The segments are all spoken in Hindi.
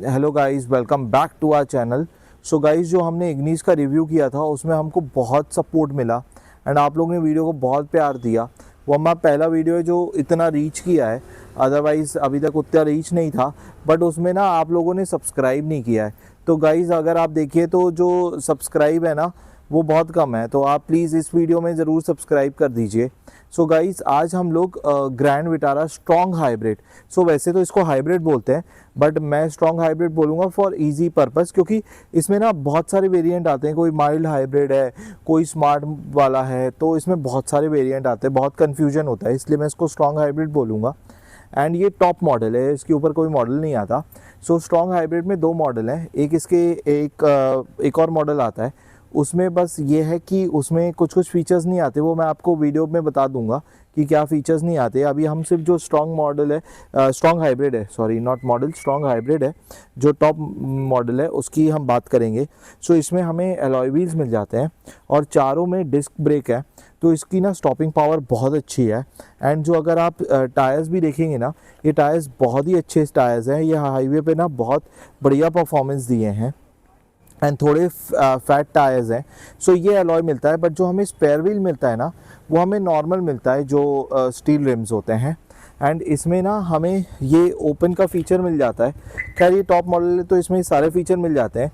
Hello guys, welcome back to our channel. So guys, जो हमने इग्निस का रिव्यू किया था उसमें हमको बहुत सपोर्ट मिला एंड आप लोगों ने वीडियो को बहुत प्यार दिया। वो हमारा पहला वीडियो है जो इतना रीच किया है, अदरवाइज़ अभी तक उतना रीच नहीं था। बट उसमें ना आप लोगों ने सब्सक्राइब नहीं किया है। तो गाइस, अगर आप देखिए तो जो सब्सक्राइब है ना वो बहुत कम है, तो आप प्लीज़ इस वीडियो में ज़रूर सब्सक्राइब कर दीजिए। सो गाइस, आज हम लोग ग्रैंड विटारा स्ट्रॉन्ग हाइब्रिड, सो वैसे तो इसको हाइब्रिड बोलते हैं बट मैं स्ट्रॉन्ग हाइब्रिड बोलूँगा फॉर इजी पर्पस, क्योंकि इसमें ना बहुत सारे वेरिएंट आते हैं। कोई माइल्ड हाइब्रिड है, कोई स्मार्ट वाला है, तो इसमें बहुत सारे वेरिएंट आते हैं, बहुत कन्फ्यूजन होता है, इसलिए मैं इसको स्ट्रॉन्ग हाइब्रिड बोलूँगा। एंड ये टॉप मॉडल है, इसके ऊपर कोई मॉडल नहीं आता। सो स्ट्रॉन्ग हाइब्रिड में दो मॉडल हैं, एक इसके एक और मॉडल आता है, उसमें बस ये है कि उसमें कुछ कुछ फीचर्स नहीं आते, वो मैं आपको वीडियो में बता दूंगा कि क्या फीचर्स नहीं आते। अभी हम सिर्फ जो स्ट्रॉन्ग मॉडल है, स्ट्रॉन्ग हाइब्रिड है, sorry not model, strong hybrid है, जो टॉप मॉडल है उसकी हम बात करेंगे। सो इसमें हमें एलॉय व्हील्स मिल जाते हैं और चारों में डिस्क ब्रेक है, तो इसकी ना स्टॉपिंग पावर बहुत अच्छी है। एंड जो अगर आप टायर्स भी देखेंगे ना, ये टायर्स बहुत ही अच्छे टायर्स हैं, ये हाईवे पे ना बहुत बढ़िया परफॉर्मेंस दिए हैं एंड थोड़े फैट टायर्स हैं। सो ये अलॉय मिलता है, बट जो हमें स्पेयर व्हील मिलता है ना वो हमें नॉर्मल मिलता है, जो स्टील रिम्स होते हैं। एंड इसमें ना हमें ये ओपन का फीचर मिल जाता है। खैर ये टॉप मॉडल है तो इसमें सारे फीचर मिल जाते हैं,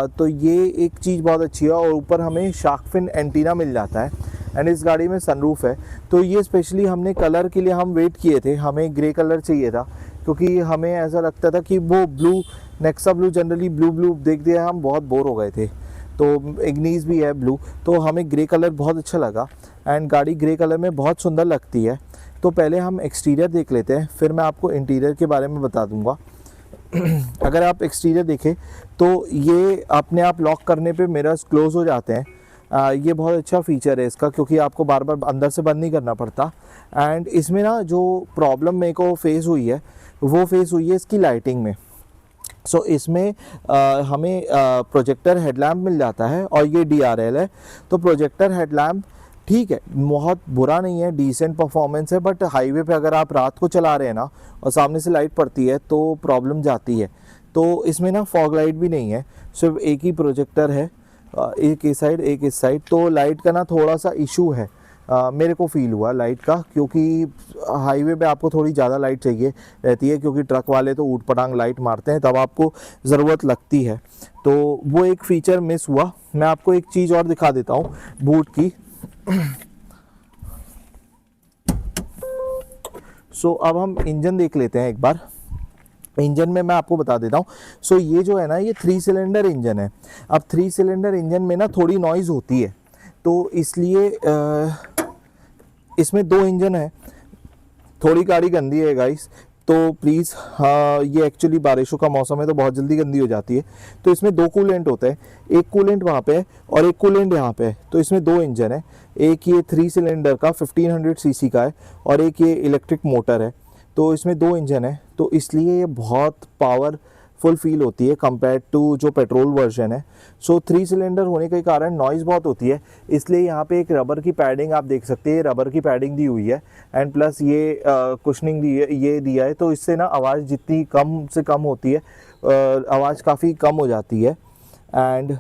तो ये एक चीज़ बहुत अच्छी है। और ऊपर हमें शार्क फिन एंटीना मिल जाता है एंड इस गाड़ी में सनरूफ है। तो ये स्पेशली हमने कलर के लिए हम वेट किए थे, हमें ग्रे कलर चाहिए था, क्योंकि हमें ऐसा लगता था कि वो blue, Nexa blue, generally blue blue देख दिया हम बहुत बोर हो गए थे। तो इग्निस भी है ब्लू, तो हमें ग्रे कलर बहुत अच्छा लगा एंड गाड़ी ग्रे कलर में बहुत सुंदर लगती है। तो पहले हम एक्सटीरियर देख लेते हैं, फिर मैं आपको इंटीरियर के बारे में बता दूंगा। अगर आप एक्सटीरियर देखें तो ये अपने आप लॉक करने पे मिरर्स क्लोज हो जाते हैं। ये बहुत अच्छा फीचर है इसका, क्योंकि आपको बार बार अंदर से बंद नहीं करना पड़ता। एंड इसमें ना जो प्रॉब्लम मेरे को फेस हुई है वो फेस हुई है इसकी लाइटिंग में। सो इसमें हमें प्रोजेक्टर हेडलैम्प मिल जाता है और ये DRL है, तो प्रोजेक्टर हेडलैम्प ठीक है, बहुत बुरा नहीं है, डिसेंट परफॉर्मेंस है। बट हाईवे पे अगर आप रात को चला रहे हैं ना और सामने से लाइट पड़ती है तो प्रॉब्लम जाती है। तो इसमें ना फॉग लाइट भी नहीं है, सिर्फ एक ही प्रोजेक्टर है, एक इस साइड एक इस साइड। तो लाइट का ना थोड़ा सा इशू है, मेरे को फील हुआ लाइट का, क्योंकि हाईवे पे आपको थोड़ी ज़्यादा लाइट चाहिए रहती है, क्योंकि ट्रक वाले तो ऊट पटांग लाइट मारते हैं, तब आपको ज़रूरत लगती है। तो वो एक फ़ीचर मिस हुआ। मैं आपको एक चीज़ और दिखा देता हूँ बूट की। सो अब हम इंजन देख लेते हैं एक बार। इंजन में मैं आपको बता देता हूँ। सो ये जो है ना, ये 3 सिलेंडर इंजन है। अब 3 सिलेंडर इंजन में ना थोड़ी नॉइज़ होती है, तो इसलिए इसमें 2 इंजन है। थोड़ी गाड़ी गंदी है गाइस, तो प्लीज़, हाँ ये एक्चुअली बारिशों का मौसम है तो बहुत जल्दी गंदी हो जाती है। तो इसमें 2 कूलेंट होते हैं, एक कूलेंट वहाँ पे है और एक कूलेंट यहाँ पे है। तो इसमें 2 इंजन है, एक ये 3 सिलेंडर का 1500 सीसी का है और एक ये इलेक्ट्रिक मोटर है। तो इसमें 2 इंजन है, तो इसलिए ये बहुत पावरफुल फील होती है कंपेयर टू जो पेट्रोल वर्जन है। सो 3 सिलेंडर होने के कारण नॉइज़ बहुत होती है, इसलिए यहाँ पे एक रबर की पैडिंग आप देख सकते हैं, रबर की पैडिंग दी हुई है एंड प्लस ये कुशनिंग दी है, ये दिया है। तो इससे ना आवाज़ जितनी कम से कम होती है, आवाज़ काफ़ी कम हो जाती है। एंड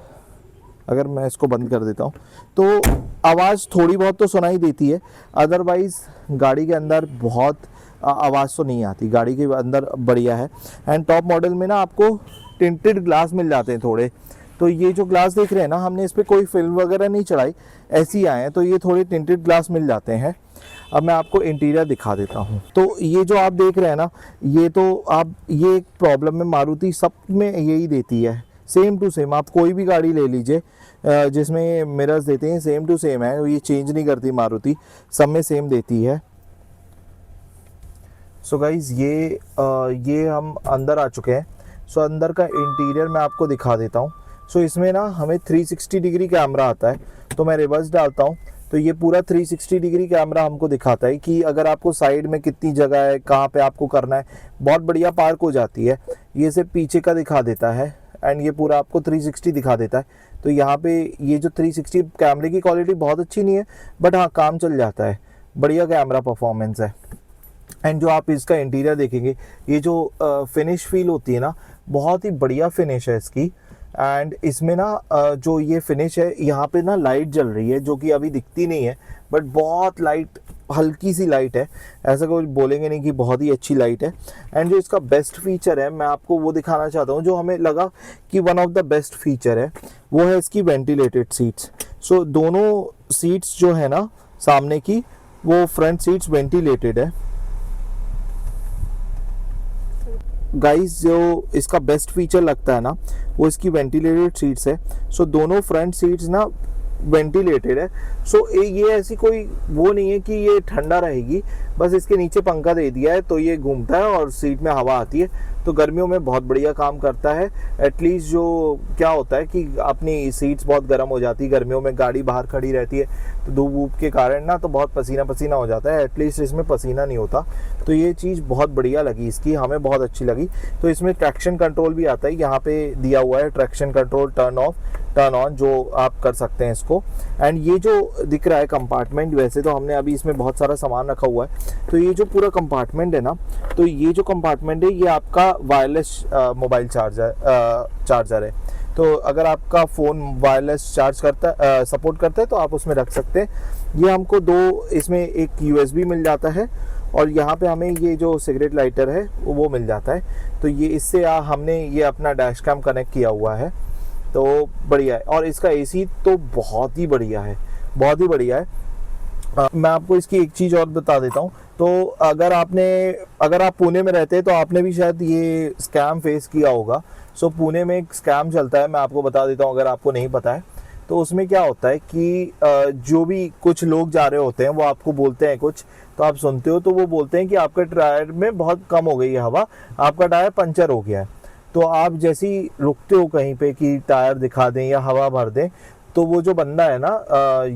अगर मैं इसको बंद कर देता हूँ तो आवाज़ थोड़ी बहुत तो सुनाई देती है, अदरवाइज़ गाड़ी के अंदर बहुत आवाज़ तो नहीं आती, गाड़ी के अंदर बढ़िया है। एंड टॉप मॉडल में ना आपको टिंटेड ग्लास मिल जाते हैं थोड़े। तो ये जो ग्लास देख रहे हैं ना, हमने इस पर कोई फिल्म वगैरह नहीं चढ़ाई, ऐसे ही आए हैं, तो ये थोड़े टिंटेड ग्लास मिल जाते हैं। अब मैं आपको इंटीरियर दिखा देता हूँ। तो ये जो आप देख रहे हैं ना, ये तो आप, ये एक प्रॉब्लम है, मारुति सब में यही देती है, सेम टू सेम। आप कोई भी गाड़ी ले लीजिए जिसमें मिरर्स देते हैं, सेम टू सेम है, ये चेंज नहीं करती मारुति, सब में सेम देती है। सो गाइज, ये हम अंदर आ चुके हैं। सो अंदर का इंटीरियर मैं आपको दिखा देता हूँ। सो इसमें ना हमें 360 डिग्री कैमरा आता है, तो मैं रिवर्स डालता हूँ तो ये पूरा 360 डिग्री कैमरा हमको दिखाता है कि अगर आपको साइड में कितनी जगह है, कहाँ पे आपको करना है, बहुत बढ़िया पार्क हो जाती है। ये सिर्फ पीछे का दिखा देता है एंड ये पूरा आपको 360 दिखा देता है। तो यहाँ पे ये जो 360, कैमरे की क्वालिटी बहुत अच्छी नहीं है, बट हाँ काम चल जाता है, बढ़िया कैमरा परफॉर्मेंस है। एंड जो आप इसका इंटीरियर देखेंगे, ये जो फिनिश फील होती है ना, बहुत ही बढ़िया फिनिश है इसकी। एंड इसमें ना जो ये फिनिश है, यहाँ पे ना लाइट जल रही है जो कि अभी दिखती नहीं है, बट बहुत लाइट, हल्की सी लाइट है, ऐसा कोई बोलेंगे नहीं कि बहुत ही अच्छी लाइट है। एंड जो इसका बेस्ट फीचर है, मैं आपको वो दिखाना चाहता हूँ जो हमें लगा कि one of the best feature है, वो है इसकी वेंटिलेटेड सीट्स। सो दोनों सीट्स जो है ना सामने की, वो फ्रंट सीट्स वेंटिलेटेड है गाइस। जो इसका बेस्ट फीचर लगता है ना, वो इसकी वेंटिलेटेड सीट्स है। सो दोनों फ्रंट सीट्स ना वेंटिलेटेड है। सो ये ऐसी कोई वो नहीं है कि ये ठंडा रहेगी, बस इसके नीचे पंखा दे दिया है तो ये घूमता है और सीट में हवा आती है, तो गर्मियों में बहुत बढ़िया काम करता है। एटलीस्ट जो क्या होता है कि अपनी सीट्स बहुत गर्म हो जाती है गर्मियों में, गाड़ी बाहर खड़ी रहती है तो धूप वूप के कारण ना तो बहुत पसीना पसीना हो जाता है, एटलीस्ट इसमें पसीना नहीं होता। तो ये चीज़ बहुत बढ़िया लगी इसकी, हमें बहुत अच्छी लगी। तो इसमें ट्रैक्शन कंट्रोल भी आता है, यहाँ पे दिया हुआ है traction control, turn off turn on, जो आप कर सकते हैं इसको। एंड ये जो दिख रहा है कंपार्टमेंट, वैसे तो हमने अभी इसमें बहुत सारा सामान रखा हुआ है, तो ये जो पूरा कंपार्टमेंट है ना, तो ये जो कंपार्टमेंट है ये आपका वायरलेस मोबाइल चार्जर है। तो अगर आपका फ़ोन वायरलेस चार्ज करता सपोर्ट करता है तो आप उसमें रख सकते हैं। ये हमको दो, इसमें एक USB मिल जाता है और यहाँ पे हमें ये जो सिगरेट लाइटर है वो मिल जाता है। तो ये इससे हमने ये अपना डैश कैम कनेक्ट किया हुआ है, तो बढ़िया है। और इसका AC तो बहुत ही बढ़िया है, बहुत ही बढ़िया है। मैं आपको इसकी एक चीज़ और बता देता हूँ। तो अगर आप पुणे में रहते हैं तो आपने भी शायद ये स्कैम फेस किया होगा। सो पुणे में एक स्कैम चलता है, मैं आपको बता देता हूँ अगर आपको नहीं पता है। तो उसमें क्या होता है कि जो भी कुछ लोग जा रहे होते हैं वो आपको बोलते हैं कुछ, तो आप सुनते हो, तो वो बोलते हैं कि आपके टायर में बहुत कम हो गई है हवा, आपका टायर पंचर हो गया है। तो आप जैसे ही रुकते हो कहीं पे कि टायर दिखा दें या हवा भर दें, तो वो जो बंदा है ना,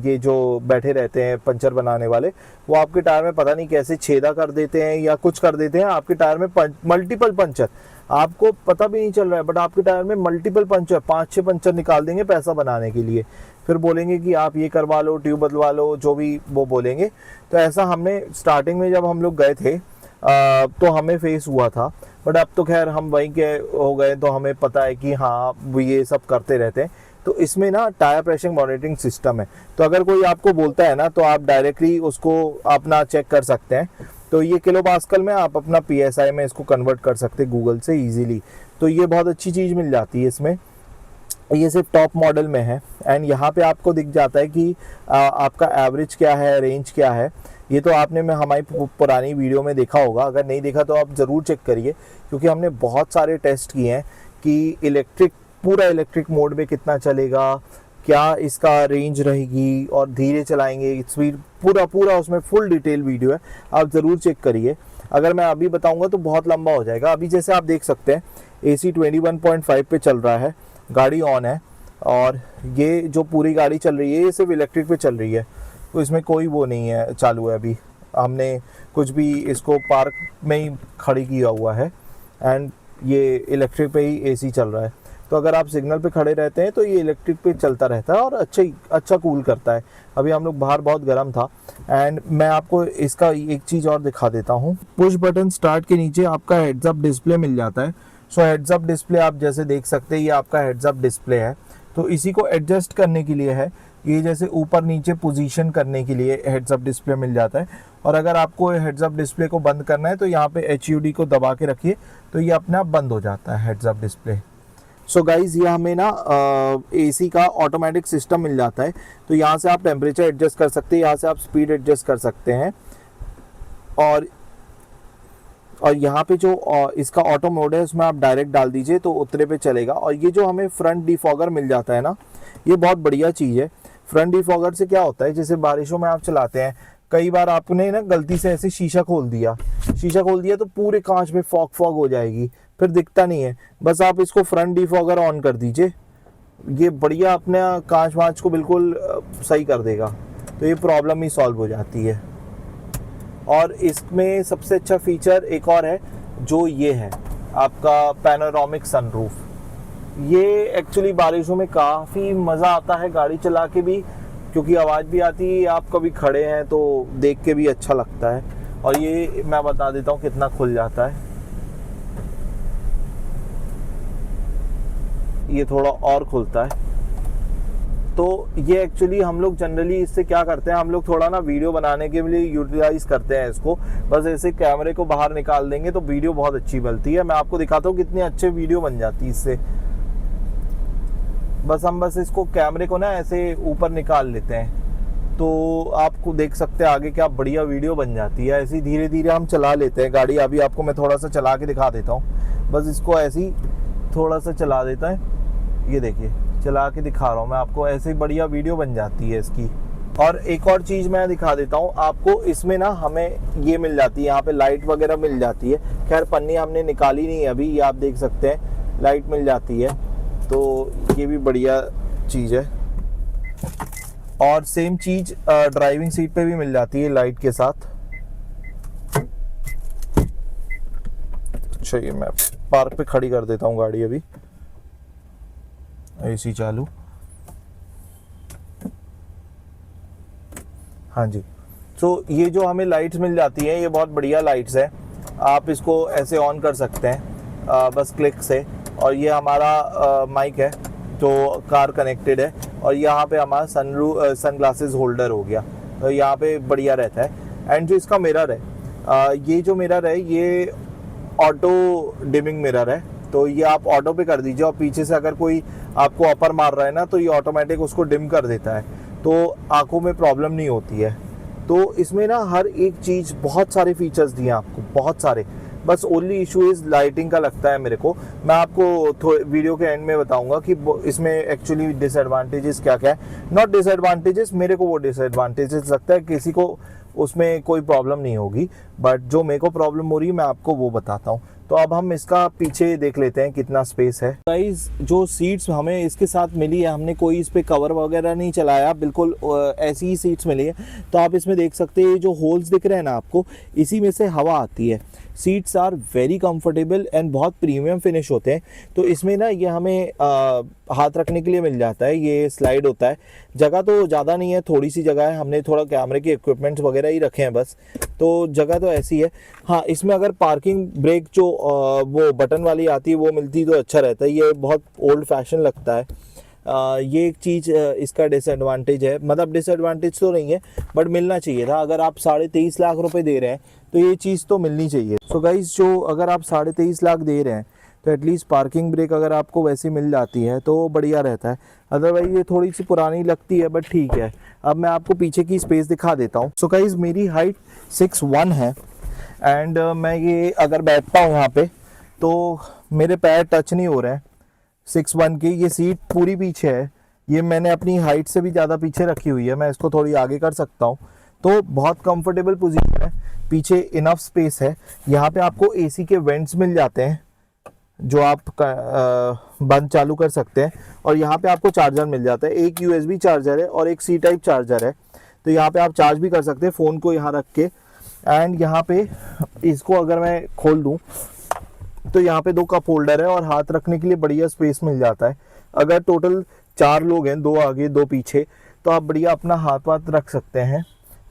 ये जो बैठे रहते हैं पंचर बनाने वाले, वो आपके टायर में पता नहीं कैसे छेदा कर देते हैं या कुछ कर देते हैं, आपके टायर में मल्टीपल पंचर, आपको पता भी नहीं चल रहा है, बट आपके टायर में मल्टीपल पंचर, 5-6 पंचर निकाल देंगे पैसा बनाने के लिए। फिर बोलेंगे कि आप ये करवा लो, ट्यूब बदलवा लो, जो भी वो बोलेंगे। तो ऐसा हमने स्टार्टिंग में जब हम लोग गए थे तो हमें फेस हुआ था, बट अब तो खैर हम वहीं के हो गए तो हमें पता है कि हाँ वो ये सब करते रहते हैं। तो इसमें ना टायर प्रेशर मॉनिटरिंग सिस्टम है, तो अगर कोई आपको बोलता है ना तो आप डायरेक्टली उसको अपना चेक कर सकते हैं। तो ये किलो पास्कल में आप अपना PSI में इसको कन्वर्ट कर सकते हैं गूगल से इजीली। तो ये बहुत अच्छी चीज़ मिल जाती है इसमें। ये सिर्फ टॉप मॉडल में है। एंड यहाँ पे आपको दिख जाता है कि आपका एवरेज क्या है, रेंज क्या है। ये तो आपने हमारी पुरानी वीडियो में देखा होगा, अगर नहीं देखा तो आप ज़रूर चेक करिए, क्योंकि हमने बहुत सारे टेस्ट किए हैं कि पूरा इलेक्ट्रिक मोड में कितना चलेगा, क्या इसका रेंज रहेगी, और धीरे चलाएंगे स्पीड, पूरा उसमें फुल डिटेल वीडियो है, आप ज़रूर चेक करिए। अगर मैं अभी बताऊंगा तो बहुत लंबा हो जाएगा। अभी जैसे आप देख सकते हैं AC 21.5 पे चल रहा है, गाड़ी ऑन है, और ये जो पूरी गाड़ी चल रही है ये सिर्फ इलेक्ट्रिक पे चल रही है, तो इसमें कोई वो नहीं है चालू है। अभी हमने कुछ भी इसको पार्क में ही खड़ी किया हुआ है, एंड ये इलेक्ट्रिक पे ही AC चल रहा है। तो अगर आप सिग्नल पे खड़े रहते हैं तो ये इलेक्ट्रिक पे चलता रहता है और अच्छा कूल करता है। अभी हम लोग बाहर बहुत गर्म था। एंड मैं आपको इसका एक चीज़ और दिखा देता हूँ। पुश बटन स्टार्ट के नीचे आपका हेड्स अप डिस्प्ले मिल जाता है। सो हेड्स अप डिस्प्ले आप जैसे देख सकते हैं, ये आपका हेड्स अप डिस्प्ले है। तो इसी को एडजस्ट करने के लिए है, ये जैसे ऊपर नीचे पोजीशन करने के लिए हेड्स अप डिस्प्ले मिल जाता है। और अगर आपको हेड्स अप डिस्प्ले को बंद करना है तो यहाँ पे HUD को दबा के रखिए, तो ये अपने आप बंद हो जाता है heads up display. So guys ये हमें ना AC का ऑटोमेटिक सिस्टम मिल जाता है। तो यहाँ से आप टेम्परेचर एडजस्ट कर सकते हैं, यहाँ से आप स्पीड एडजस्ट कर सकते हैं, और यहाँ पे जो इसका ऑटो मोड है उसमें आप डायरेक्ट डाल दीजिए तो उतरे पे चलेगा। और ये जो हमें फ्रंट डिफॉगर मिल जाता है ना, ये बहुत बढ़िया चीज़ है। फ्रंट डिफॉगर से क्या होता है, जैसे बारिशों में आप चलाते हैं, कई बार आपने ना गलती से ऐसे शीशा खोल दिया तो पूरे कांच में फॉग हो जाएगी, फिर दिखता नहीं है। बस आप इसको फ्रंट डिफॉगर ऑन कर दीजिए, ये बढ़िया अपने कांच वाँच को बिल्कुल सही कर देगा, तो ये प्रॉब्लम ही सॉल्व हो जाती है। और इसमें सबसे अच्छा फीचर एक और है, जो ये है आपका पैनोरामिक सनरूफ। ये एक्चुअली बारिशों में काफ़ी मज़ा आता है गाड़ी चला के भी, क्योंकि आवाज़ भी आती है, आप कभी खड़े हैं तो देख के भी अच्छा लगता है। और ये मैं बता देता हूँ कितना खुल जाता है। ये थोड़ा और खुलता है। तो ये एक्चुअली हम लोग जनरली इससे क्या करते हैं, हम लोग थोड़ा ना वीडियो बनाने के लिए यूटिलाइज करते हैं इसको। बस ऐसे कैमरे को बाहर निकाल देंगे तो वीडियो बहुत अच्छी बनती है। मैं आपको दिखाता हूँ कितनी अच्छी वीडियो बन जाती है इससे। बस इसको कैमरे को ना ऐसे ऊपर निकाल लेते हैं तो आपको देख सकते हैं आगे क्या बढ़िया वीडियो बन जाती है। ऐसे धीरे धीरे हम चला लेते हैं गाड़ी। अभी आपको मैं थोड़ा सा चला के दिखा देता हूँ। बस इसको ऐसे ही थोड़ा सा चला देता है, ये देखिए चला के दिखा रहा हूँ मैं आपको। ऐसे ही बढ़िया वीडियो बन जाती है इसकी। और एक और चीज़ मैं दिखा देता हूँ आपको, इसमें ना हमें ये मिल जाती है, यहाँ पे लाइट वगैरह मिल जाती है। खैर पन्नी हमने निकाली नहीं है अभी, ये आप देख सकते हैं लाइट मिल जाती है, तो ये भी बढ़िया चीज़ है। और सेम चीज़ ड्राइविंग सीट पे भी मिल जाती है लाइट के साथ। अच्छा ये मैं पार्क पे खड़ी कर देता हूँ गाड़ी अभी, एसी चालू। हाँ जी, तो ये जो हमें लाइट्स मिल जाती हैं ये बहुत बढ़िया लाइट्स है। आप इसको ऐसे ऑन कर सकते हैं बस क्लिक से। और ये हमारा माइक है जो कार कनेक्टेड है। और यहाँ पे हमारा सन ग्लासेस होल्डर हो गया, तो यहाँ पे बढ़िया रहता है। एंड जो इसका मिरर है, ये जो मिरर है ये ऑटो डिमिंग मिरर है, तो ये आप ऑटो पे कर दीजिए। और पीछे से अगर कोई आपको अपर मार रहा है ना तो ये ऑटोमेटिक उसको डिम कर देता है, तो आंखों में प्रॉब्लम नहीं होती है। तो इसमें ना हर एक चीज़, बहुत सारे फीचर्स दिए हैं आपको, बहुत सारे। बस ओनली इशू इज़ लाइटिंग का लगता है मेरे को। मैं आपको वीडियो के एंड में बताऊंगा कि इसमें एक्चुअली डिसएडवांटेजेस क्या क्या है। नॉट डिसएडवांटेजेस, मेरे को वो डिसएडवांटेजेस लगता है, किसी को उसमें कोई प्रॉब्लम नहीं होगी, बट जो मेरे को प्रॉब्लम हो रही है मैं आपको वो बताता हूँ। तो अब हम इसका पीछे देख लेते हैं कितना स्पेस है। गाइस जो सीट्स हमें इसके साथ मिली है, हमने कोई इस पे कवर वगैरह नहीं चलाया, बिल्कुल ऐसी ही सीट्स मिली है। तो आप इसमें देख सकते हैं जो होल्स दिख रहे हैं ना आपको, इसी में से हवा आती है। Seats are very comfortable and बहुत प्रीमियम फिनिश होते हैं। तो इसमें ना ये हमें हाथ रखने के लिए मिल जाता है, ये स्लाइड होता है। जगह तो ज़्यादा नहीं है, थोड़ी सी जगह है, हमने थोड़ा कैमरे के इक्विपमेंट्स वगैरह ही रखे हैं बस, तो जगह तो ऐसी है। हाँ, इसमें अगर पार्किंग ब्रेक जो वो बटन वाली आती है वो मिलती तो अच्छा रहता है, ये बहुत ओल्ड फैशन लगता है। ये एक चीज़ इसका डिसएडवांटेज है, मतलब डिसएडवांटेज तो नहीं है बट मिलना चाहिए था। अगर आप 23.5 लाख रुपए दे रहे हैं तो ये चीज़ तो मिलनी चाहिए। सो गाइस, जो अगर आप 23.5 लाख दे रहे हैं तो एटलीस्ट पार्किंग ब्रेक अगर आपको वैसी मिल जाती है तो बढ़िया रहता है। अदरवाइज ये थोड़ी सी पुरानी लगती है, बट ठीक है। अब मैं आपको पीछे की स्पेस दिखा देता हूँ। सो गाइस, मेरी हाइट 6'1" है एंड मैं ये अगर बैठता हूँ यहाँ पे तो मेरे पैर टच नहीं हो रहे हैं 6'1" की। ये सीट पूरी पीछे है, ये मैंने अपनी हाइट से भी ज़्यादा पीछे रखी हुई है, मैं इसको थोड़ी आगे कर सकता हूँ। तो बहुत कंफर्टेबल पोजीशन है, पीछे इनफ स्पेस है। यहाँ पे आपको एसी के वेंट्स मिल जाते हैं जो आप बंद चालू कर सकते हैं। और यहाँ पे आपको चार्जर मिल जाता है, एक यूएसबी चार्जर है और एक सी टाइप चार्जर है। तो यहाँ पे आप चार्ज भी कर सकते हैं फ़ोन को यहाँ रख के। एंड यहाँ पे इसको अगर मैं खोल दूँ तो यहाँ पे 2 कप होल्डर है और हाथ रखने के लिए बढ़िया स्पेस मिल जाता है। अगर टोटल 4 लोग हैं, 2 आगे 2 पीछे, तो आप बढ़िया अपना हाथ वाथ रख सकते हैं।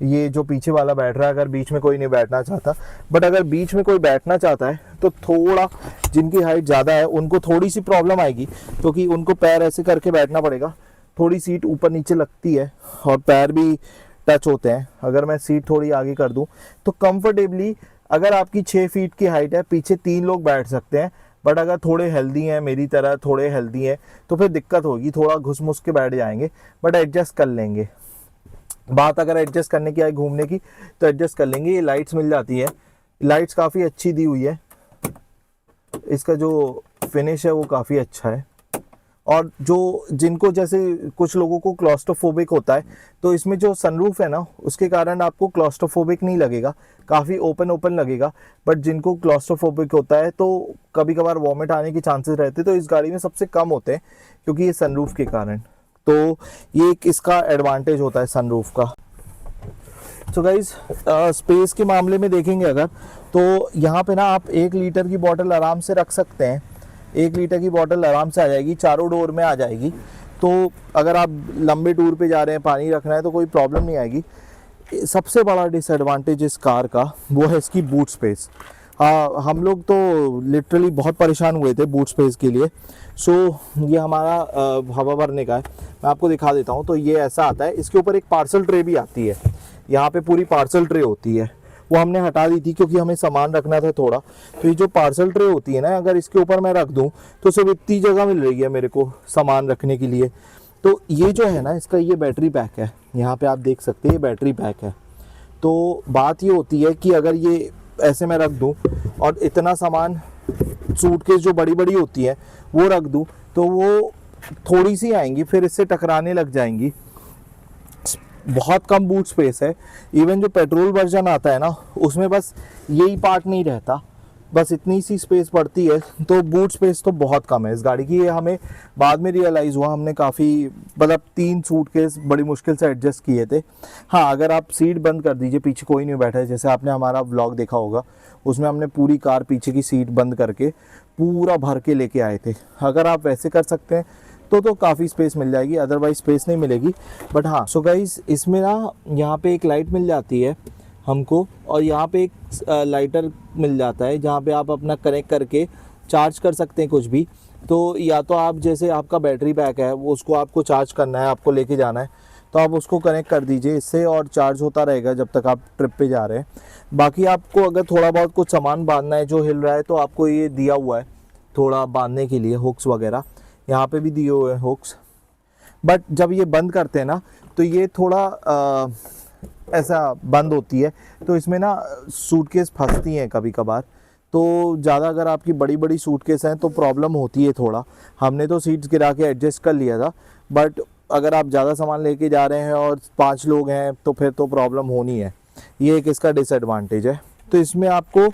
ये जो पीछे वाला बैठ रहा है, अगर बीच में कोई नहीं बैठना चाहता, बट अगर बीच में कोई बैठना चाहता है तो थोड़ा, जिनकी हाइट ज़्यादा है उनको थोड़ी सी प्रॉब्लम आएगी, क्योंकि उनको पैर ऐसे करके बैठना पड़ेगा। थोड़ी सीट ऊपर नीचे लगती है और पैर भी टच होते हैं। अगर मैं सीट थोड़ी आगे कर दूं तो कंफर्टेबली, अगर आपकी 6 फीट की हाइट है, पीछे 3 लोग बैठ सकते हैं। बट अगर थोड़े हेल्दी हैं, मेरी तरह थोड़े हेल्दी हैं, तो फिर दिक्कत होगी, थोड़ा घुस मुस के बैठ जाएंगे, बट एडजस्ट कर लेंगे। बात अगर एडजस्ट करने की आए, घूमने की, तो एडजस्ट कर लेंगे। ये लाइट्स मिल जाती है, लाइट्स काफ़ी अच्छी दी हुई है, इसका जो फिनिश है वो काफ़ी अच्छा है। और जो जिनको, जैसे कुछ लोगों को क्लॉस्ट्रोफोबिक होता है, तो इसमें जो सनरूफ है ना, उसके कारण आपको क्लॉस्ट्रोफोबिक नहीं लगेगा, काफ़ी ओपन लगेगा। बट जिनको क्लॉस्ट्रोफोबिक होता है तो कभी कभार वॉमिट आने के चांसेस रहते हैं, तो इस गाड़ी में सबसे कम होते हैं क्योंकि ये सनरूफ के कारण। तो ये एक इसका एडवांटेज होता है सनरूफ का। तो गाइज, स्पेस के मामले में देखेंगे अगर, तो यहाँ पे ना आप 1 लीटर की बॉटल आराम से रख सकते हैं। 1 लीटर की बॉटल आराम से आ जाएगी, चारों डोर में आ जाएगी। तो अगर आप लंबे टूर पे जा रहे हैं, पानी रखना है, तो कोई प्रॉब्लम नहीं आएगी। सबसे बड़ा डिसएडवांटेज इस कार का वो है इसकी बूट स्पेस। हम लोग तो लिटरली बहुत परेशान हुए थे बूट स्पेस के लिए। सो ये हमारा हवा भरने का है, मैं आपको दिखा देता हूँ। तो ये ऐसा आता है, इसके ऊपर एक पार्सल ट्रे भी आती है, यहाँ पे पूरी पार्सल ट्रे होती है, वो हमने हटा दी थी क्योंकि हमें सामान रखना था थोड़ा। तो ये जो पार्सल ट्रे होती है ना, अगर इसके ऊपर मैं रख दूँ तो सिर्फ इतनी जगह मिल रही है मेरे को सामान रखने के लिए। तो ये जो है ना, इसका ये बैटरी पैक है, यहाँ पे आप देख सकते हैं ये बैटरी पैक है। तो बात ये होती है कि अगर ये ऐसे मैं रख दूं और इतना सामान सूटकेस जो बड़ी बड़ी होती है वो रख दूं, तो वो थोड़ी सी आएंगी, फिर इससे टकराने लग जाएंगी। बहुत कम बूट स्पेस है। इवन जो पेट्रोल वर्जन आता है ना, उसमें बस यही पार्ट नहीं रहता, बस इतनी सी स्पेस पड़ती है। तो बूट स्पेस तो बहुत कम है इस गाड़ी की। ये हमें बाद में रियलाइज़ हुआ, हमने काफ़ी मतलब 3 सूटकेस बड़ी मुश्किल से एडजस्ट किए थे। हाँ, अगर आप सीट बंद कर दीजिए, पीछे कोई नहीं बैठा है, जैसे आपने हमारा व्लॉग देखा होगा, उसमें हमने पूरी कार पीछे की सीट बंद करके पूरा भर के लेके आए थे। अगर आप वैसे कर सकते हैं तो काफ़ी स्पेस मिल जाएगी, अदरवाइज स्पेस नहीं मिलेगी। बट हाँ, सो गाइस, इसमें ना यहाँ पे एक लाइट मिल जाती है हमको, और यहाँ पे एक लाइटर मिल जाता है जहाँ पे आप अपना कनेक्ट करके चार्ज कर सकते हैं कुछ भी। तो या तो आप, जैसे आपका बैटरी पैक है वो, उसको आपको चार्ज करना है, आपको लेके जाना है, तो आप उसको कनेक्ट कर दीजिए इससे, और चार्ज होता रहेगा जब तक आप ट्रिप पे जा रहे हैं। बाकी आपको अगर थोड़ा बहुत कुछ सामान बांधना है जो हिल रहा है, तो आपको ये दिया हुआ है थोड़ा बांधने के लिए, हुक्स वगैरह यहाँ पे भी दिए हुए हैं हुक्स। बट जब ये बंद करते हैं ना, तो ये थोड़ा ऐसा बंद होती है, तो इसमें ना सूटकेस फंसती हैं कभी कभार। तो ज़्यादा अगर आपकी बड़ी बड़ी सूटकेस हैं तो प्रॉब्लम होती है थोड़ा। हमने तो सीट्स गिरा के एडजस्ट कर लिया था, बट अगर आप ज़्यादा सामान लेके जा रहे हैं और 5 लोग हैं तो फिर तो प्रॉब्लम होनी है। ये एक इसका डिसएडवांटेज है। तो इसमें आपको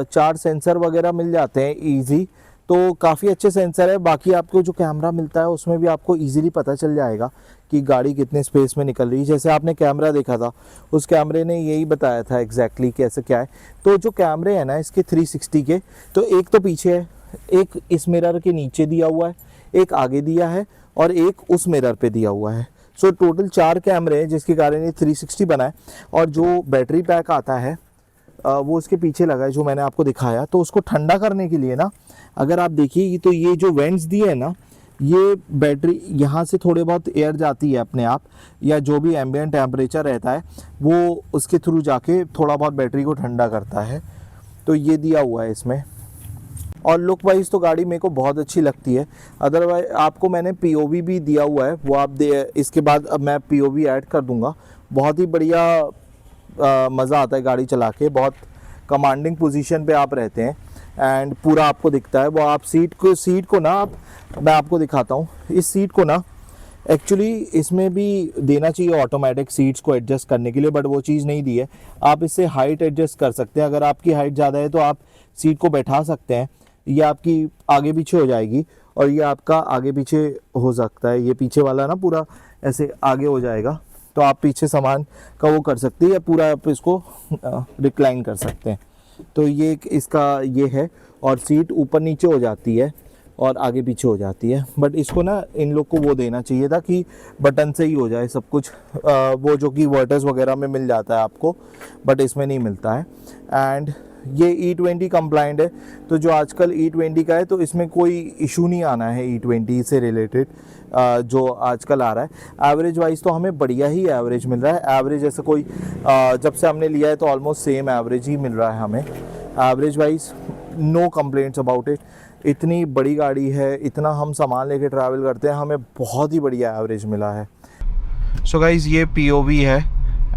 4 सेंसर वगैरह मिल जाते हैं ईजी, तो काफ़ी अच्छे सेंसर है। बाकी आपको जो कैमरा मिलता है उसमें भी आपको इजीली पता चल जाएगा कि गाड़ी कितने स्पेस में निकल रही है। जैसे आपने कैमरा देखा था, उस कैमरे ने यही बताया था एग्जैक्टली कैसे क्या है। तो जो कैमरे हैं ना इसके 360 के, तो एक तो पीछे है, एक इस मिरर के नीचे दिया हुआ है, एक आगे दिया है, और एक उस मिरर पे दिया हुआ है। सो टोटल 4 कैमरे हैं, जिसके कारण ये 360 बना है। और जो बैटरी पैक आता है वो उसके पीछे लगा है, जो मैंने आपको दिखाया। तो उसको ठंडा करने के लिए ना, अगर आप देखिए तो ये जो वेंट्स दिए हैं ना, ये बैटरी यहाँ से थोड़े बहुत एयर जाती है अपने आप, या जो भी एम्बिएंट टेम्परेचर रहता है वो उसके थ्रू जाके थोड़ा बहुत बैटरी को ठंडा करता है। तो ये दिया हुआ है इसमें। और लुक वाइज तो गाड़ी मेरे को बहुत अच्छी लगती है। अदरवाइज आपको मैंने पीओवी भी दिया हुआ है, वो आप इसके बाद अब मैं पीओवी ऐड कर दूंगा। बहुत ही बढ़िया मज़ा आता है गाड़ी चला के, बहुत कमांडिंग पोजीशन पे आप रहते हैं एंड पूरा आपको दिखता है। वो आप सीट को ना, मैं आपको दिखाता हूँ इस सीट को ना, एक्चुअली इसमें भी देना चाहिए ऑटोमेटिक सीट्स को एडजस्ट करने के लिए, बट वो चीज़ नहीं दी है। आप इससे हाइट एडजस्ट कर सकते हैं। अगर आपकी हाइट ज़्यादा है तो आप सीट को बैठा सकते हैं, ये आपकी आगे पीछे हो जाएगी, और ये आपका आगे पीछे हो सकता है। ये पीछे वाला ना पूरा ऐसे आगे हो जाएगा, तो आप पीछे सामान का वो कर सकते हैं, या पूरा आप इसको रिक्लाइन कर सकते हैं। तो ये इसका ये है, और सीट ऊपर नीचे हो जाती है और आगे पीछे हो जाती है। बट इसको ना इन लोग को वो देना चाहिए था कि बटन से ही हो जाए सब कुछ, वो जो कि वर्टस वगैरह में मिल जाता है आपको, बट इसमें नहीं मिलता है। एंड ये E20 कंप्लाइंट है, तो जो आजकल E20 का है, तो इसमें कोई इशू नहीं आना है E20 से रिलेटेड जो आजकल आ रहा है। एवरेज वाइज तो हमें बढ़िया ही एवरेज मिल रहा है। एवरेज ऐसा कोई जब से हमने लिया है तो ऑलमोस्ट सेम एवरेज ही मिल रहा है हमें। Average wise no complaints about it. इतनी बड़ी गाड़ी है, इतना हम सामान लेके ट्रैवल करते हैं, हमें बहुत ही बढ़िया एवरेज मिला है। सो गाइज, ये POV है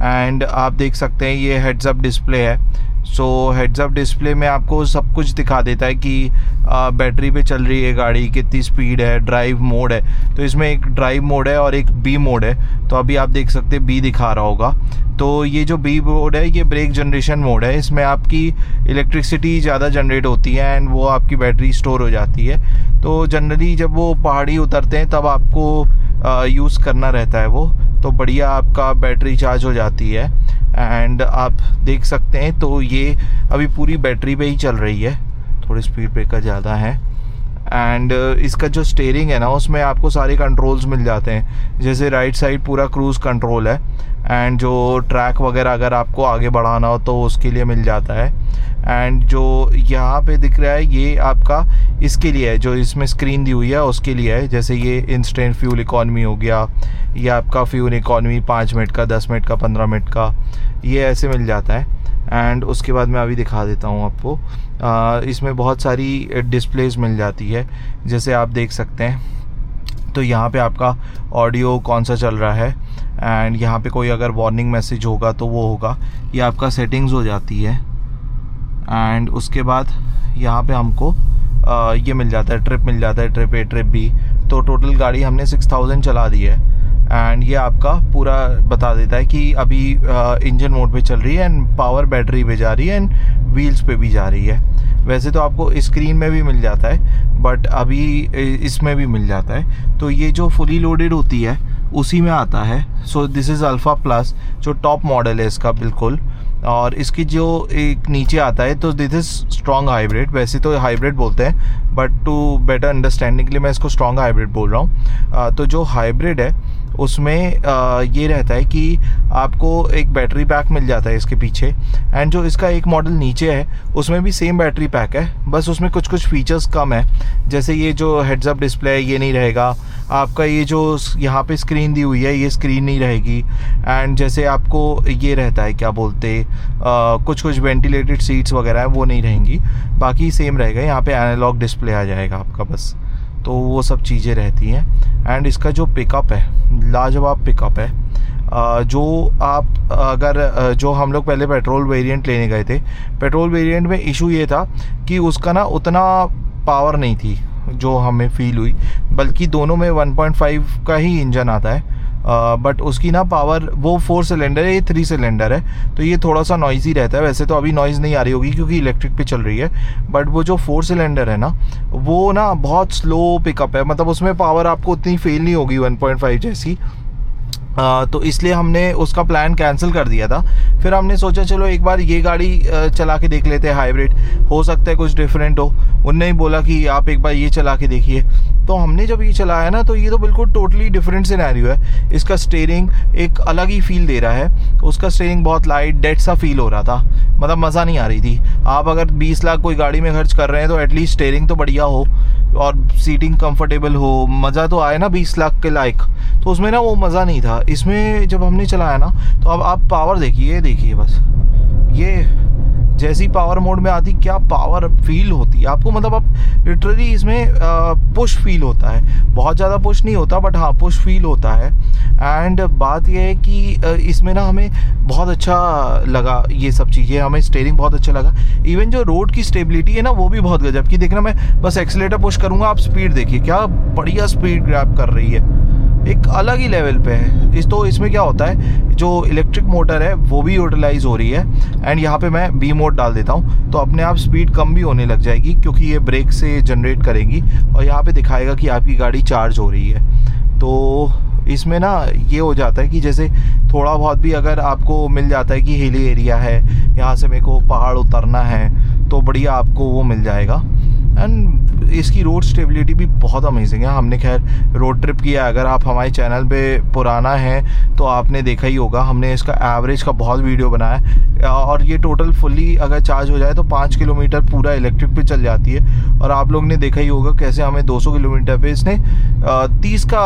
एंड आप देख सकते हैं ये हेड्स अप डिस्प्ले है। सो हेड्स अप डिस्प्ले में आपको सब कुछ दिखा देता है कि बैटरी पे चल रही है गाड़ी, कितनी स्पीड है, ड्राइव मोड है। तो इसमें एक ड्राइव मोड है और एक B मोड है। तो अभी आप देख सकते हैं B दिखा रहा होगा। तो ये जो B मोड है ये ब्रेक जनरेशन मोड है। इसमें आपकी इलेक्ट्रिसिटी ज़्यादा जनरेट होती है एंड वो आपकी बैटरी स्टोर हो जाती है। तो जनरली जब वो पहाड़ी उतरते हैं तब आपको यूज़ करना रहता है वो, तो बढ़िया आपका बैटरी चार्ज हो जाती है। एंड आप देख सकते हैं तो ये अभी पूरी बैटरी पे ही चल रही है, थोड़ी स्पीड ब्रेकर ज़्यादा है। एंड इसका जो स्टीयरिंग है ना, उसमें आपको सारे कंट्रोल्स मिल जाते हैं। जैसे राइट साइड पूरा क्रूज़ कंट्रोल है एंड जो ट्रैक वगैरह अगर आपको आगे बढ़ाना हो तो उसके लिए मिल जाता है। एंड जो यहाँ पे दिख रहा है ये आपका इसके लिए है, जो इसमें स्क्रीन दी हुई है उसके लिए है। जैसे ये इंस्टेंट फ्यूल इकॉनमी हो गया, ये आपका फ्यूल इकॉनमी 5 मिनट का, 10 मिनट का, 15 मिनट का, ये ऐसे मिल जाता है। एंड उसके बाद मैं अभी दिखा देता हूँ आपको, इसमें बहुत सारी डिस्प्लेज मिल जाती है, जैसे आप देख सकते हैं। तो यहाँ पे आपका ऑडियो कौन सा चल रहा है, एंड यहाँ पे कोई अगर वार्निंग मैसेज होगा तो वो होगा, ये आपका सेटिंग्स हो जाती है। एंड उसके बाद यहाँ पे हमको ये मिल जाता है, ट्रिप मिल जाता है, ट्रिप ए ट्रिप बी। तो टोटल गाड़ी हमने 6000 चला दी है। एंड ये आपका पूरा बता देता है कि अभी इंजन मोड पे चल रही है, एंड पावर बैटरी पे जा रही है, एंड व्हील्स पे भी जा रही है। वैसे तो आपको स्क्रीन में भी मिल जाता है, बट अभी इसमें भी मिल जाता है। तो ये जो फुली लोडेड होती है उसी में आता है। So this is alpha plus, जो टॉप मॉडल है इसका बिल्कुल। और इसकी जो एक नीचे आता है तो दिस इज़ स्ट्रॉन्ग हाइब्रिड। वैसे तो हाइब्रिड बोलते हैं, बट टू बेटर अंडरस्टैंडिंग के लिए मैं इसको स्ट्रॉन्ग हाइब्रिड बोल रहा हूँ। तो जो हाइब्रिड है उसमें ये रहता है कि आपको एक बैटरी पैक मिल जाता है इसके पीछे। एंड जो इसका एक मॉडल नीचे है उसमें भी सेम बैटरी पैक है, बस उसमें कुछ कुछ फीचर्स कम है। जैसे ये जो हेड्स अप डिस्प्ले है ये नहीं रहेगा आपका, ये जो यहाँ पे स्क्रीन दी हुई है ये स्क्रीन नहीं रहेगी। एंड जैसे आपको ये रहता है क्या बोलते कुछ कुछ वेंटिलेटेड सीट्स वगैरह है वो नहीं रहेंगी, बाकी सेम रहेगा। यहाँ पे एनालॉग डिस्प्ले आ जाएगा आपका बस, तो वो सब चीज़ें रहती हैं। एंड इसका जो पिकअप है लाजवाब पिकअप है। जो आप अगर जो हम लोग पहले पेट्रोल वेरिएंट लेने गए थे, पेट्रोल वेरिएंट में इशू ये था कि उसका ना उतना पावर नहीं थी जो हमें फील हुई, बल्कि दोनों में 1.5 का ही इंजन आता है। बट उसकी ना पावर, वो 4 सिलेंडर है, ये 3 सिलेंडर है, तो ये थोड़ा सा नॉइज़ी रहता है। वैसे तो अभी नॉइज़ नहीं आ रही होगी क्योंकि इलेक्ट्रिक पे चल रही है, बट वो जो 4 सिलेंडर है ना वो ना बहुत स्लो पिकअप है, मतलब उसमें पावर आपको उतनी फील नहीं होगी 1.5 जैसी। तो इसलिए हमने उसका प्लान कैंसिल कर दिया था। फिर हमने सोचा चलो एक बार ये गाड़ी चला के देख लेते हैं, हाइब्रिड हो सकता है कुछ डिफरेंट हो। उनने ही बोला कि आप एक बार ये चला के देखिए, तो हमने जब ये चलाया ना तो ये तो बिल्कुल टोटली डिफरेंट सिनेरियो है। इसका स्टीयरिंग एक अलग ही फील दे रहा है, उसका स्टीयरिंग बहुत लाइट डेड सा फील हो रहा था, मतलब मज़ा नहीं आ रही थी। आप अगर 20 लाख कोई गाड़ी में खर्च कर रहे हैं तो एटलीस्ट स्टीयरिंग तो बढ़िया हो और सीटिंग कंफर्टेबल हो, मज़ा तो आए ना 20 लाख के लायक। तो उसमें ना वो मज़ा नहीं था। इसमें जब हमने चलाया ना तो अब आप पावर देखिए बस, ये जैसी पावर मोड में आती क्या पावर फील होती है आपको, मतलब आप लिटरली इसमें पुश फील होता है। बहुत ज़्यादा पुश नहीं होता बट हाँ पुश फील होता है। एंड बात यह है कि इसमें ना हमें बहुत अच्छा लगा ये सब चीज़ें, हमें स्टीयरिंग बहुत अच्छा लगा। इवन जो रोड की स्टेबिलिटी है ना वो भी बहुत गजब की। देखना मैं बस एक्सीलेटर पुश करूँगा, आप स्पीड देखिए क्या बढ़िया स्पीड ग्रैब कर रही है, एक अलग ही लेवल पे है। तो इसमें क्या होता है, जो इलेक्ट्रिक मोटर है वो भी यूटिलाइज हो रही है। एंड यहाँ पे मैं बी मोड डाल देता हूँ तो अपने आप स्पीड कम भी होने लग जाएगी क्योंकि ये ब्रेक से जनरेट करेगी और यहाँ पे दिखाएगा कि आपकी गाड़ी चार्ज हो रही है। तो इसमें ना ये हो जाता है कि जैसे थोड़ा बहुत भी अगर आपको मिल जाता है कि हिली एरिया है, यहाँ से मेरे को पहाड़ उतरना है, तो बढ़िया आपको वो मिल जाएगा। एंड इसकी रोड स्टेबिलिटी भी बहुत अमेजिंग है। हमने खैर रोड ट्रिप किया, अगर आप हमारे चैनल पे पुराना है तो आपने देखा ही होगा, हमने इसका एवरेज का बहुत वीडियो बनाया है। और ये टोटल फुली अगर चार्ज हो जाए तो 5 किलोमीटर पूरा इलेक्ट्रिक पे चल जाती है। और आप लोग ने देखा ही होगा कैसे हमें 200 किलोमीटर पे इसने 30 का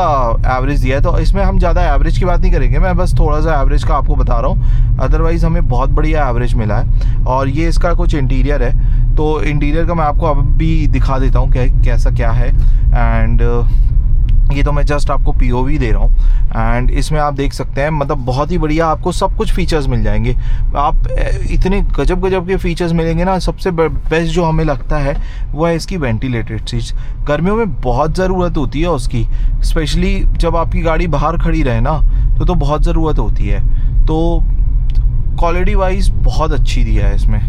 एवरेज दिया है। तो इसमें हम ज़्यादा एवरेज की बात नहीं करेंगे, मैं बस थोड़ा सा एवरेज का आपको बता रहा हूँ। अदरवाइज़ हमें बहुत बढ़िया एवरेज मिला है। और ये इसका कुछ इंटीरियर है, तो इंटीरियर का मैं आपको अब भी दिखा देता हूँ कैसा क्या है। एंड ये तो मैं जस्ट आपको POV दे रहा हूँ। एंड इसमें आप देख सकते हैं मतलब बहुत ही बढ़िया आपको सब कुछ फीचर्स मिल जाएंगे। आप इतने गजब के फीचर्स मिलेंगे ना। सबसे बेस्ट जो हमें लगता है वो है इसकी वेंटिलेटेड सीट्स। गर्मियों में बहुत ज़रूरत होती है उसकी, स्पेशली जब आपकी गाड़ी बाहर खड़ी रहे ना तो बहुत ज़रूरत होती है। तो क्वालिटी वाइज बहुत अच्छी दिया है इसमें,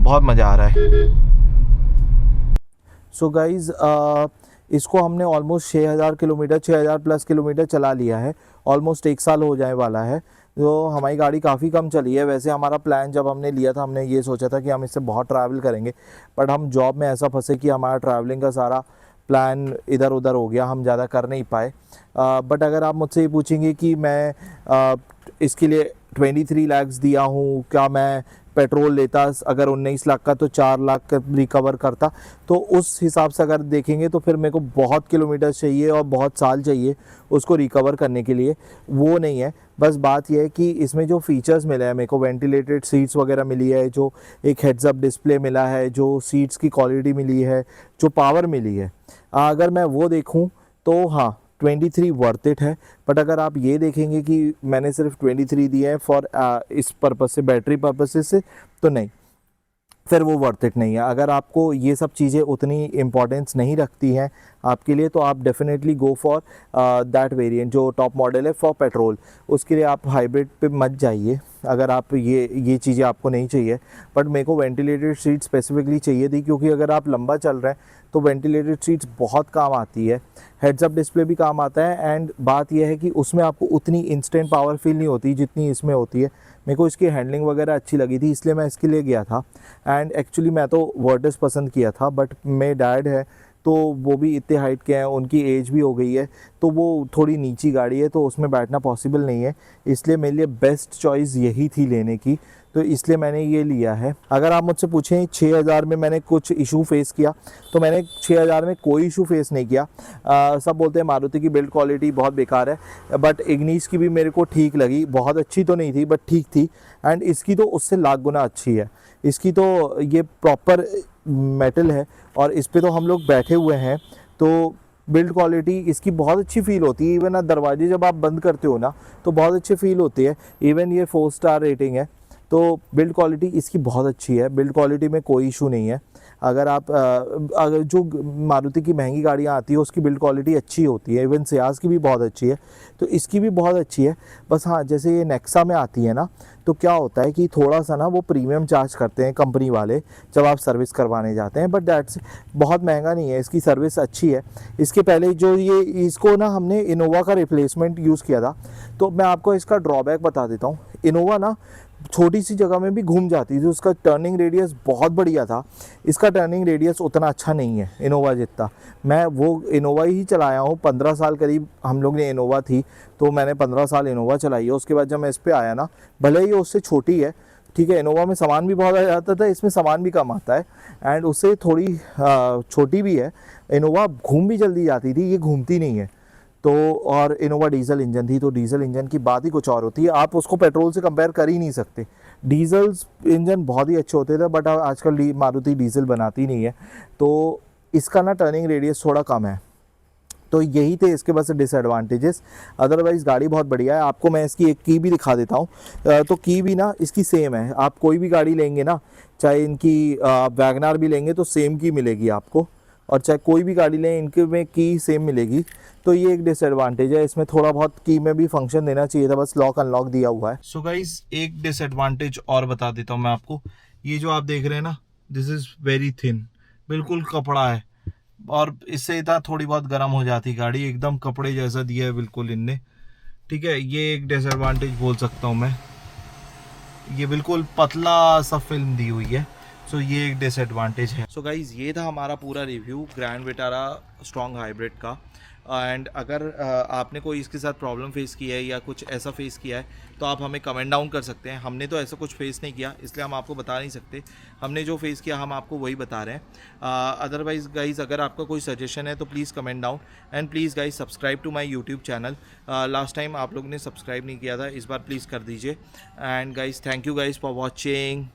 बहुत मज़ा आ रहा है। सो गाइज़ इसको हमने ऑलमोस्ट 6000 किलोमीटर 6000 प्लस किलोमीटर चला लिया है, ऑलमोस्ट 1 साल हो जाने वाला है। तो हमारी गाड़ी काफ़ी कम चली है। वैसे हमारा प्लान जब हमने लिया था हमने ये सोचा था कि हम इससे बहुत ट्रैवल करेंगे, बट हम जॉब में ऐसा फंसे कि हमारा ट्रैवलिंग का सारा प्लान इधर उधर हो गया, हम ज़्यादा कर नहीं पाए। बट अगर आप मुझसे ये पूछेंगे कि मैं इसके लिए 23 लाख दिया हूँ, क्या मैं पेट्रोल लेता अगर 19 लाख का तो 4 लाख का रिकवर करता, तो उस हिसाब से अगर देखेंगे तो फिर मेरे को बहुत किलोमीटर चाहिए और बहुत साल चाहिए उसको रिकवर करने के लिए। वो नहीं है, बस बात यह है कि इसमें जो फीचर्स मिले हैं मेरे को, वेंटिलेटेड सीट्स वगैरह मिली है, जो एक हेड्स अप डिस्प्ले मिला है, जो सीट्स की क्वालिटी मिली है, जो पावर मिली है, अगर मैं वो देखूं तो हाँ 23 वर्थ इट है। बट अगर आप ये देखेंगे कि मैंने सिर्फ 23 दिए हैं फॉर इस पर्पज़ से, बैटरी पर्पसेस से, तो नहीं, फिर वो वर्थ इट नहीं है। अगर आपको ये सब चीज़ें उतनी इम्पोर्टेंस नहीं रखती हैं आपके लिए, तो आप definitely go for that variant जो टॉप मॉडल है फॉर पेट्रोल। उसके लिए आप हाइब्रिड पे मत जाइए अगर आप ये चीज़ें आपको नहीं चाहिए। बट मेरे को वेंटिलेटेड सीट स्पेसिफिकली चाहिए थी, क्योंकि अगर आप लंबा चल रहे हैं तो वेंटिलेटेड सीट्स बहुत काम आती है, हेड्स अप डिस्प्ले भी काम आता है, एंड बात यह है कि उसमें आपको उतनी इंस्टेंट पावर फील नहीं होती जितनी इसमें होती है। मेरे को इसकी हैंडलिंग वगैरह अच्छी लगी थी, इसलिए मैं इसके लिए गया था। एंड एक्चुअली मैं तो वर्टिस पसंद किया था, बट मेरे डैड है तो वो भी इतने हाइट के हैं, उनकी एज भी हो गई है, तो वो थोड़ी नीची गाड़ी है तो उसमें बैठना पॉसिबल नहीं है, इसलिए मेरे लिए बेस्ट चॉइस यही थी लेने की, तो इसलिए मैंने ये लिया है। अगर आप मुझसे पूछें 6000 में मैंने कुछ इशू फेस किया, तो मैंने 6000 में कोई इशू फेस नहीं किया। सब बोलते हैं मारुति की बिल्ड क्वालिटी बहुत बेकार है, बट इग्निस की भी मेरे को ठीक लगी, बहुत अच्छी तो नहीं थी बट ठीक थी, एंड इसकी तो उससे लाख गुना अच्छी है। इसकी तो ये प्रॉपर मेटल है और इस पे तो हम लोग बैठे हुए हैं, तो बिल्ड क्वालिटी इसकी बहुत अच्छी फील होती है। इवन दरवाजे जब आप बंद करते हो ना तो बहुत अच्छी फील होती है। इवन ये 4 स्टार रेटिंग है, तो बिल्ड क्वालिटी इसकी बहुत अच्छी है, बिल्ड क्वालिटी में कोई इशू नहीं है। अगर आप अगर जो मारुति की महंगी गाड़ियाँ आती है उसकी बिल्ड क्वालिटी अच्छी होती है, इवन सियाज की भी बहुत अच्छी है, तो इसकी भी बहुत अच्छी है। बस हाँ, जैसे ये नेक्सा में आती है ना, तो क्या होता है कि थोड़ा सा ना वो प्रीमियम चार्ज करते हैं कंपनी वाले जब आप सर्विस करवाने जाते हैं, बट दैट्स बहुत महंगा नहीं है, इसकी सर्विस अच्छी है। इसके पहले जो ये इसको ना हमने इनोवा का रिप्लेसमेंट यूज़ किया था, तो मैं आपको इसका ड्रॉबैक बता देता हूँ। इनोवा ना छोटी सी जगह में भी घूम जाती थी, उसका टर्निंग रेडियस बहुत बढ़िया था, इसका टर्निंग रेडियस उतना अच्छा नहीं है इनोवा जितना। मैं वो इनोवा ही चलाया हूँ, 15 साल करीब हम लोग ने इनोवा थी, तो मैंने 15 साल इनोवा चलाई है। उसके बाद जब मैं इस पर आया ना, भले ही उससे छोटी है, ठीक है, इनोवा में सामान भी बहुत आ जाता था, इसमें सामान भी कम आता है, एंड उससे थोड़ी छोटी भी है। इनोवा घूम भी जल्दी जाती थी, ये घूमती नहीं है। तो और इनोवा डीजल इंजन थी, तो डीजल इंजन की बात ही कुछ और होती है, आप उसको पेट्रोल से कंपेयर कर ही नहीं सकते। डीजल इंजन बहुत ही अच्छे होते थे, बट आजकल मारुति डीजल बनाती नहीं है, तो इसका ना टर्निंग रेडियस थोड़ा कम है। तो यही थे इसके बस डिसएडवांटेजेस, अदरवाइज़ गाड़ी बहुत बढ़िया है। आपको मैं इसकी एक की भी दिखा देता हूँ, तो की भी ना इसकी सेम है। आप कोई भी गाड़ी लेंगे ना, चाहे इनकी वैगनार भी लेंगे तो सेम की मिलेगी आपको, और चाहे कोई भी गाड़ी लें इनके में की सेम मिलेगी। तो ये एक डिसएडवांटेज है, इसमें थोड़ा बहुत की में भी फंक्शन देना चाहिए था, बस लॉक अनलॉक दिया हुआ है। सो गाइस, एक डिसएडवांटेज और बता देता हूँ मैं आपको। ये जो आप देख रहे हैं ना, दिस इज़ वेरी थिन, बिल्कुल कपड़ा है, और इससे इतना थोड़ी बहुत गर्म हो जाती गाड़ी, एकदम कपड़े जैसा दिया है बिल्कुल इनने, ठीक है। ये एक डिसएडवांटेज बोल सकता हूँ मैं, ये बिल्कुल पतला सा फिल्म दी हुई है, सो ये एक डिसएडवांटेज है। सो गाइज, ये था हमारा पूरा review grand Vitara strong hybrid का। एंड अगर आपने कोई इसके साथ प्रॉब्लम फेस किया है या कुछ ऐसा फेस किया है, तो आप हमें कमेंट डाउन कर सकते हैं। हमने तो ऐसा कुछ फेस नहीं किया, इसलिए हम आपको बता नहीं सकते। हमने जो फेस किया हम आपको वही बता रहे हैं। अदरवाइज़ गाइज़, अगर आपका कोई सजेशन है तो please comment down, and please guys subscribe to my YouTube channel. Last time आप लोग ने सब्सक्राइब नहीं किया था, इस बार प्लीज़ कर दीजिए। And guys, thank you guys for watching.